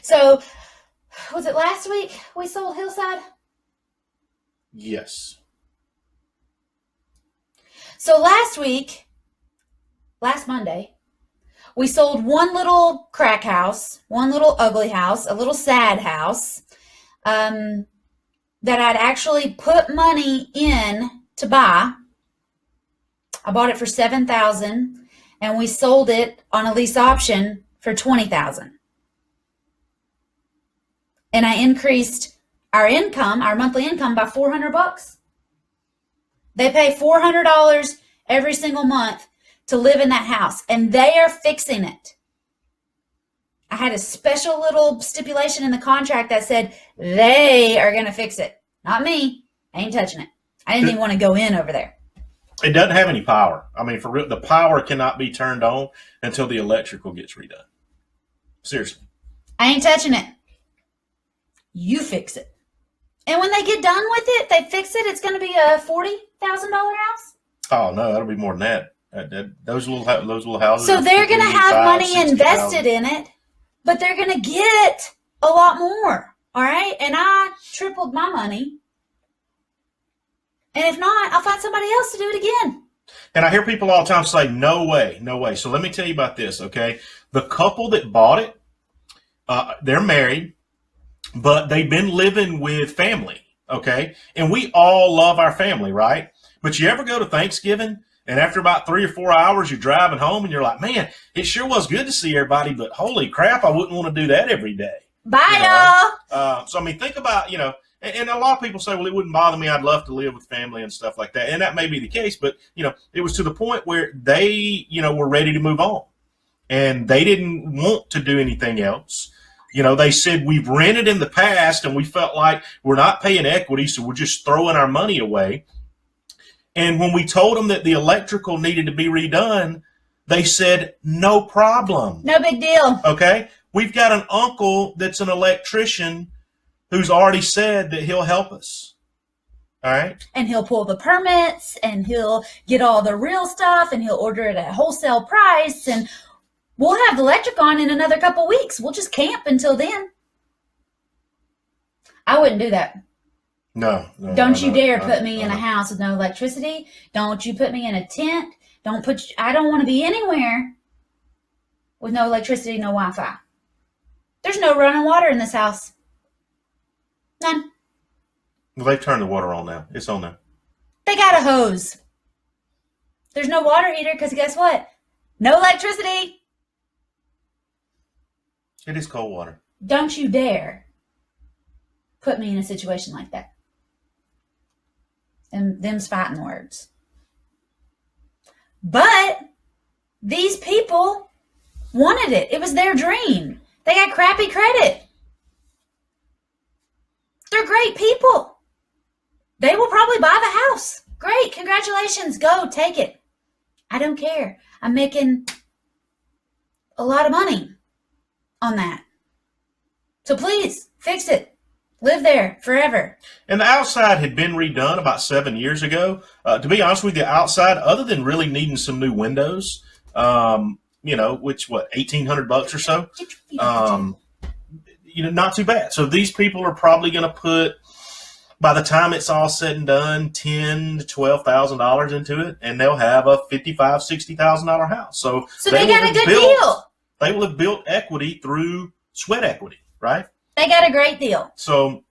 So, was it last week we sold Hillside? Yes. So last Monday, we sold one little crack house, one little ugly house, a little sad house that I'd actually put money in to buy. I bought it for $7,000, and we sold it on a lease option for $20,000. And I increased our monthly income, by $400. They pay $400 every single month to live in that house, and they are fixing it. I had a special little stipulation in the contract that said they are going to fix it. Not me. I ain't touching it. I didn't even want to go in over there. It doesn't have any power. I mean, for real, the power cannot be turned on until the electrical gets redone. Seriously. I ain't touching it. You fix it. And when they get done with it, they fix it, it's going to be a $40,000 house? Oh, no, that'll be more than that. Those little houses. So they're going to have money invested in it, but they're going to get a lot more. All right? And I tripled my money. And if not, I'll find somebody else to do it again. And I hear people all the time say, no way, no way. So let me tell you about this, okay? The couple that bought it, they're married, but they've been living with family, okay? And we all love our family, right? But you ever go to Thanksgiving, and after about 3 or 4 hours, you're driving home, and you're like, man, it sure was good to see everybody, but holy crap, I wouldn't want to do that every day. Bye, y'all. So, I mean, think about, and a lot of people say, well, it wouldn't bother me. I'd love to live with family and stuff like that. And that may be the case, but, it was to the point where they, were ready to move on. And they didn't want to do anything else. They said, we've rented in the past and we felt like we're not paying equity, so we're just throwing our money away. And when we told them that the electrical needed to be redone, they said, no problem. No big deal. Okay? We've got an uncle that's an electrician who's already said that he'll help us. All right? And he'll pull the permits, and he'll get all the real stuff, and he'll order it at wholesale price, and we'll have the electric on in another couple weeks. We'll just camp until then. I wouldn't do that. No. Don't you dare put me in a house with no electricity. Don't you put me in a tent. I don't want to be anywhere with no electricity, no Wi-Fi. There's no running water in this house. None. Well, they've turned the water on now. It's on now. They got a hose. There's no water heater because guess what? No electricity. It is cold water. Don't you dare put me in a situation like that. And them's fighting words. But these people wanted it. It was their dream. They got crappy credit. They're great people. They will probably buy the house. Great. Congratulations. Go take it. I don't care. I'm making a lot of money on that. So please fix it. Live there forever. And the outside had been redone about 7 years ago. To be honest with you, outside, other than really needing some new windows, which, $1,800 or so? Not too bad. So these people are probably going to put, by the time it's all said and done, $10,000 to $12,000 into it, and they'll have a $55,000, $60,000 house. So they got a good deal. They will have built equity through sweat equity, right? They got a great deal. So,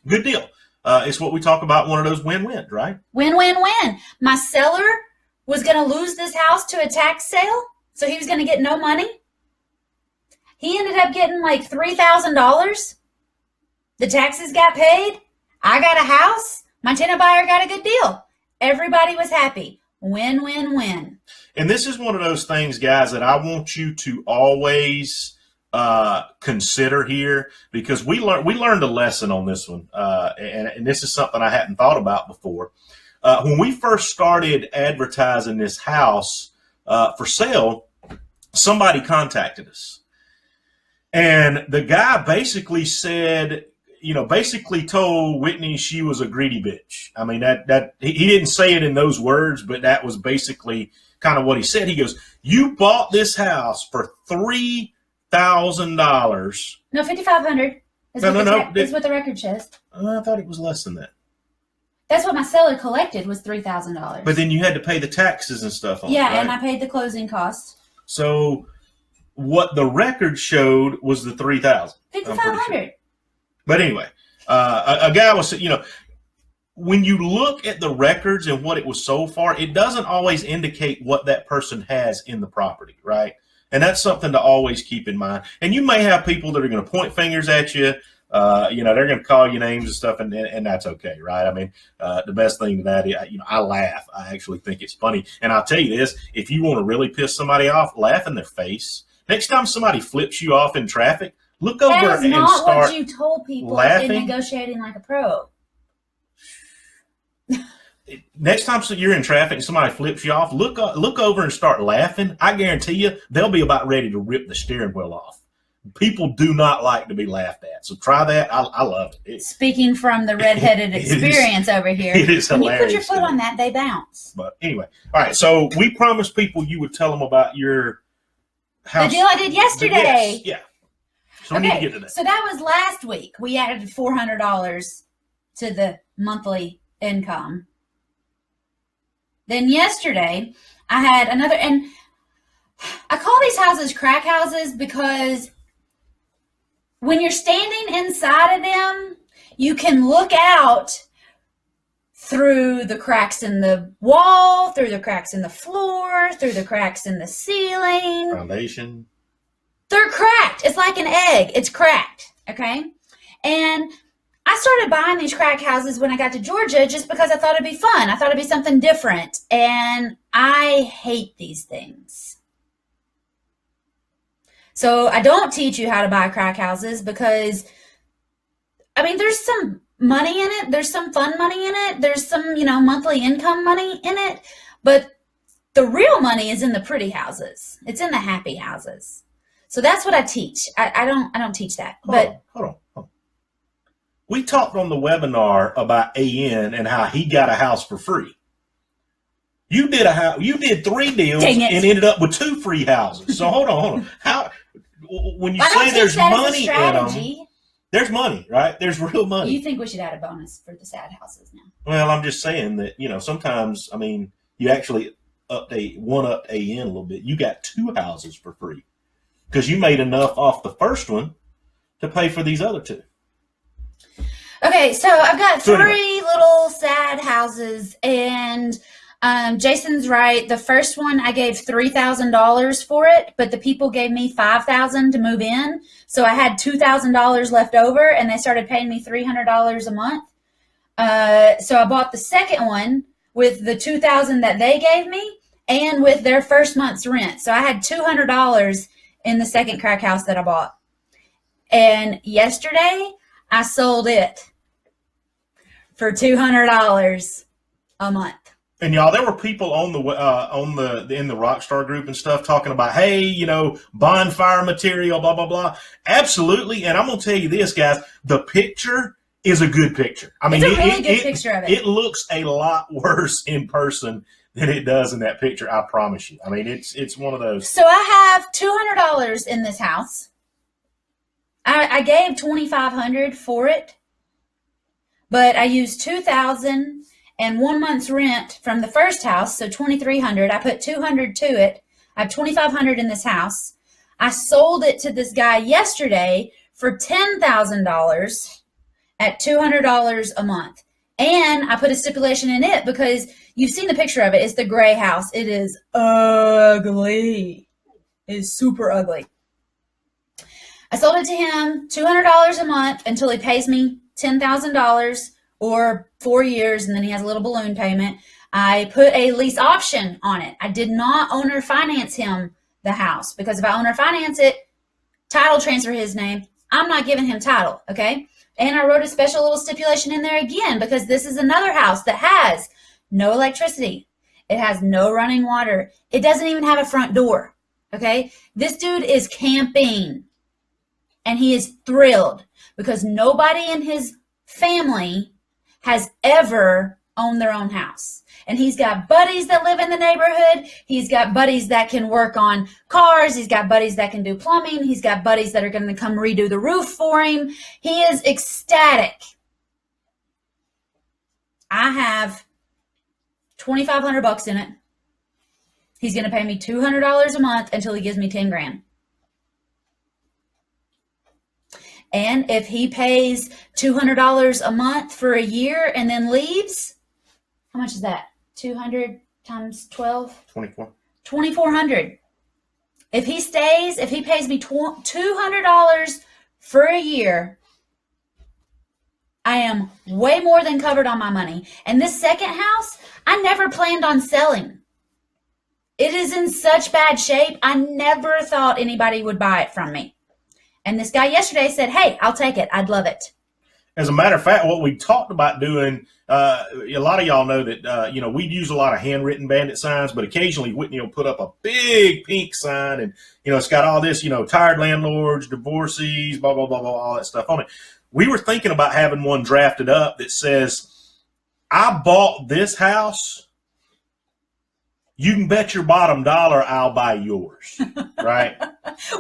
good deal. It's what we talk about, one of those win-wins, right? Win-win-win. My seller was going to lose this house to a tax sale, so he was going to get no money. He ended up getting like $3,000. The taxes got paid. I got a house. My tenant buyer got a good deal. Everybody was happy. Win-win-win. And this is one of those things, guys, that I want you to always consider here, because we learned a lesson on this one, and this is something I hadn't thought about before. When we first started advertising this house for sale, somebody contacted us, and the guy basically said, basically told Whitney she was a greedy bitch. I mean, that he didn't say it in those words, but that was basically kind of what he said. He goes, "You bought this house for $3 $3,000. No, 5,500 is No, what no, the no. is what the record says. I thought it was less than that. That's what my seller collected was $3,000. But then you had to pay the taxes and stuff on it, yeah, right? and I paid the closing costs. So what the record showed was the 3,000. 5,500. Sure. But anyway, a guy was, when you look at the records and what it was sold for, it doesn't always indicate what that person has in the property, right? And that's something to always keep in mind. And you may have people that are going to point fingers at you. They're going to call you names and stuff, and that's okay, right? I mean, the best thing to that is, I laugh. I actually think it's funny. And I'll tell you this, if you want to really piss somebody off, laugh in their face. Next time somebody flips you off in traffic, look over that is and not start what you told people laughing. in negotiating like a pro. Next time you're in traffic and somebody flips you off, look over and start laughing. I guarantee you they'll be about ready to rip the steering wheel off. People do not like to be laughed at. So try that. I love it. Speaking from the redheaded experience over here. It is when hilarious. you put your foot on that, they bounce. But anyway, all right. So we promised people you would tell them about your house. The deal I did yesterday. Yeah. So we need to get to that. So that was last week. We added $400 to the monthly income. Then yesterday, I had another, and I call these houses crack houses because when you're standing inside of them, you can look out through the cracks in the wall, through the cracks in the floor, through the cracks in the ceiling. Foundation. They're cracked. It's like an egg. It's cracked. Okay? And I started buying these crack houses when I got to Georgia just because I thought it'd be fun. I thought it'd be something different. And I hate these things. So I don't teach you how to buy crack houses because, there's some money in it. There's some fun money in it. There's some, monthly income money in it. But the real money is in the pretty houses. It's in the happy houses. So that's what I teach. I don't teach that. Hold on. We talked on the webinar about AN and how he got a house for free. You did 3 deals and ended up with 2 free houses. So hold on. How? When you say there's money in them, there's money, right? There's real money. You think we should add a bonus for the sad houses now? Well, I'm just saying that sometimes you actually upped AN a little bit. You got 2 houses for free because you made enough off the first one to pay for these other 2. Okay, so I've got 3 little sad houses, and Jason's right. The first one I gave $3,000 for it, but the people gave me $5,000 to move in, so I had $2,000 left over, and they started paying me $300 a month. So I bought the second one with the $2,000 that they gave me, and with their first month's rent. So I had $200 in the second crack house that I bought. And yesterday, I sold it for $200 a month. And y'all, there were people in the Rockstar group and stuff talking about, hey, bonfire material, blah blah blah. Absolutely, and I'm gonna tell you this, guys, the picture is a good picture. It's a really good picture of it. It looks a lot worse in person than it does in that picture. I promise you. It's one of those. So I have $200 in this house. I gave $2,500 for it, but I used $2,000 and 1 month's rent from the first house, so $2,300. I put $200 to it. I have $2,500 in this house. I sold it to this guy yesterday for $10,000 at $200 a month. And I put a stipulation in it because you've seen the picture of it. It's the gray house. It is ugly. It is super ugly. I sold it to him $200 a month until he pays me $10,000 or 4 years, and then he has a little balloon payment. I put a lease option on it. I did not owner finance him the house because if I owner finance it, title transfer his name, I'm not giving him title, okay? And I wrote a special little stipulation in there again because this is another house that has no electricity. It has no running water. It doesn't even have a front door, okay? This dude is camping. And he is thrilled because nobody in his family has ever own their own house. And he's got buddies that live in the neighborhood. He's got buddies that can work on cars. He's got buddies that can do plumbing. He's got buddies that are going to come redo the roof for him. He is ecstatic. I have $2,500 in it. He's going to pay me $200 a month until he gives me 10 grand. And if he pays $200 a month for a year and then leaves, how much is that? 200 times 12? 24. 2,400. If he stays, if he pays me $200 for a year, I am way more than covered on my money. And this second house, I never planned on selling. It is in such bad shape, I never thought anybody would buy it from me. And this guy yesterday said, hey, I'll take it. I'd love it. As a matter of fact, what we talked about doing, a lot of y'all know that, we use a lot of handwritten bandit signs, but occasionally Whitney will put up a big pink sign and, it's got all this, tired landlords, divorcees, blah, blah, blah, blah, all that stuff on it. We were thinking about having one drafted up that says, I bought this house. You can bet your bottom dollar I'll buy yours, right?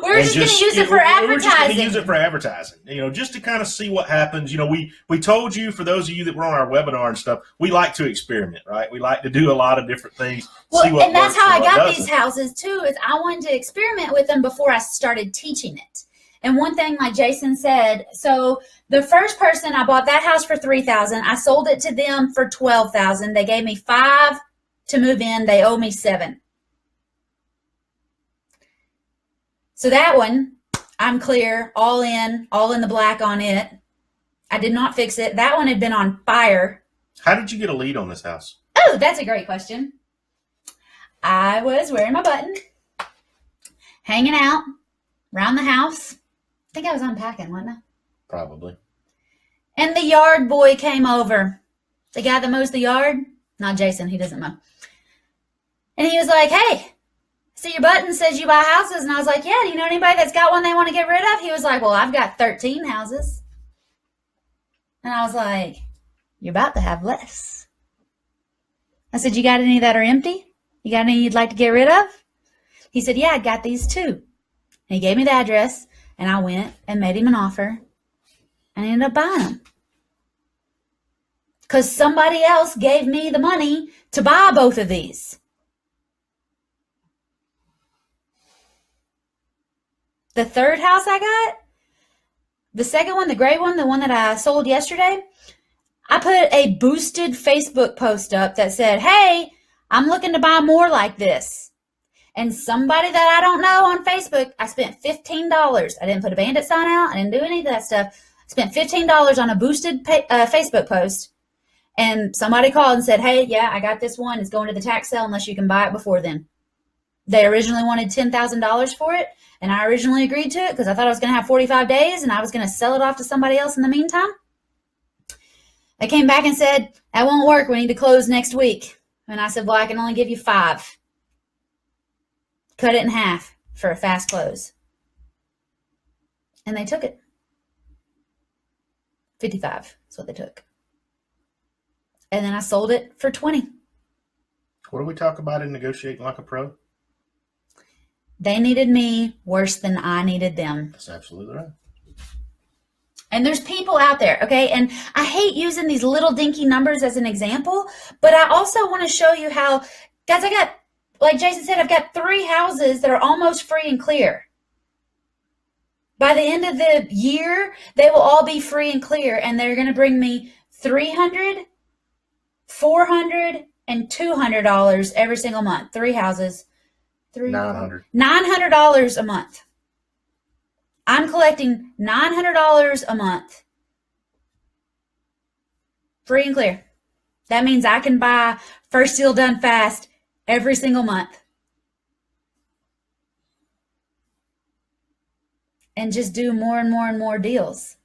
We're just going to use it for advertising. We're just going to use it for advertising, just to kind of see what happens. We told you, for those of you that were on our webinar and stuff, we like to experiment, right? We like to do a lot of different things. Well, see what and that's works how I and what got doesn't. these houses too, is I wanted to experiment with them before I started teaching it. And one thing, like Jason said, so the first person, I bought that house for $3,000. I sold it to them for $12,000. They gave me $5,000 to move in. They owe me $7,000. So that one, I'm clear, all in the black on it. I did not fix it. That one had been on fire. How did you get a lead on this house? Oh, that's a great question. I was wearing my button, hanging out around the house. I think I was unpacking, wasn't I? Probably. And the yard boy came over. The guy that mows the yard. Not Jason, he doesn't mow. And he was like, hey, see your button says you buy houses. And I was like, yeah, do you know anybody that's got one they want to get rid of? He was like, well, I've got 13 houses. And I was like, you're about to have less. I said, you got any that are empty? You got any you'd like to get rid of? He said, yeah, I got these too. And he gave me the address, and I went and made him an offer, and I ended up buying them. Because somebody else gave me the money to buy both of these. The third house I got, the second one, the gray one, the one that I sold yesterday, I put a boosted Facebook post up that said, hey, I'm looking to buy more like this. And somebody that I don't know on Facebook, I spent $15. I didn't put a bandit sign out. I didn't do any of that stuff. I spent $15 on a boosted Facebook post. And somebody called and said, hey, yeah, I got this one. It's going to the tax sale unless you can buy it before then. They originally wanted $10,000 for it. And I originally agreed to it because I thought I was going to have 45 days and I was going to sell it off to somebody else in the meantime. They came back and said, that won't work. We need to close next week. And I said, well, I can only give you 5. Cut it in half for a fast close. And they took it. 55 is what they took. And then I sold it for 20. What do we talk about in negotiating like a pro? They needed me worse than I needed them. That's absolutely right. And there's people out there, okay? And I hate using these little dinky numbers as an example, but I also want to show you how, guys, I got, like Jason said, I've got 3 houses that are almost free and clear. By the end of the year, they will all be free and clear, and they're going to bring me $300, $400, and $200 every single month. 3 houses. $900 a month. I'm collecting $900 a month. Free and clear. That means I can buy first deal done fast every single month. And just do more and more and more deals.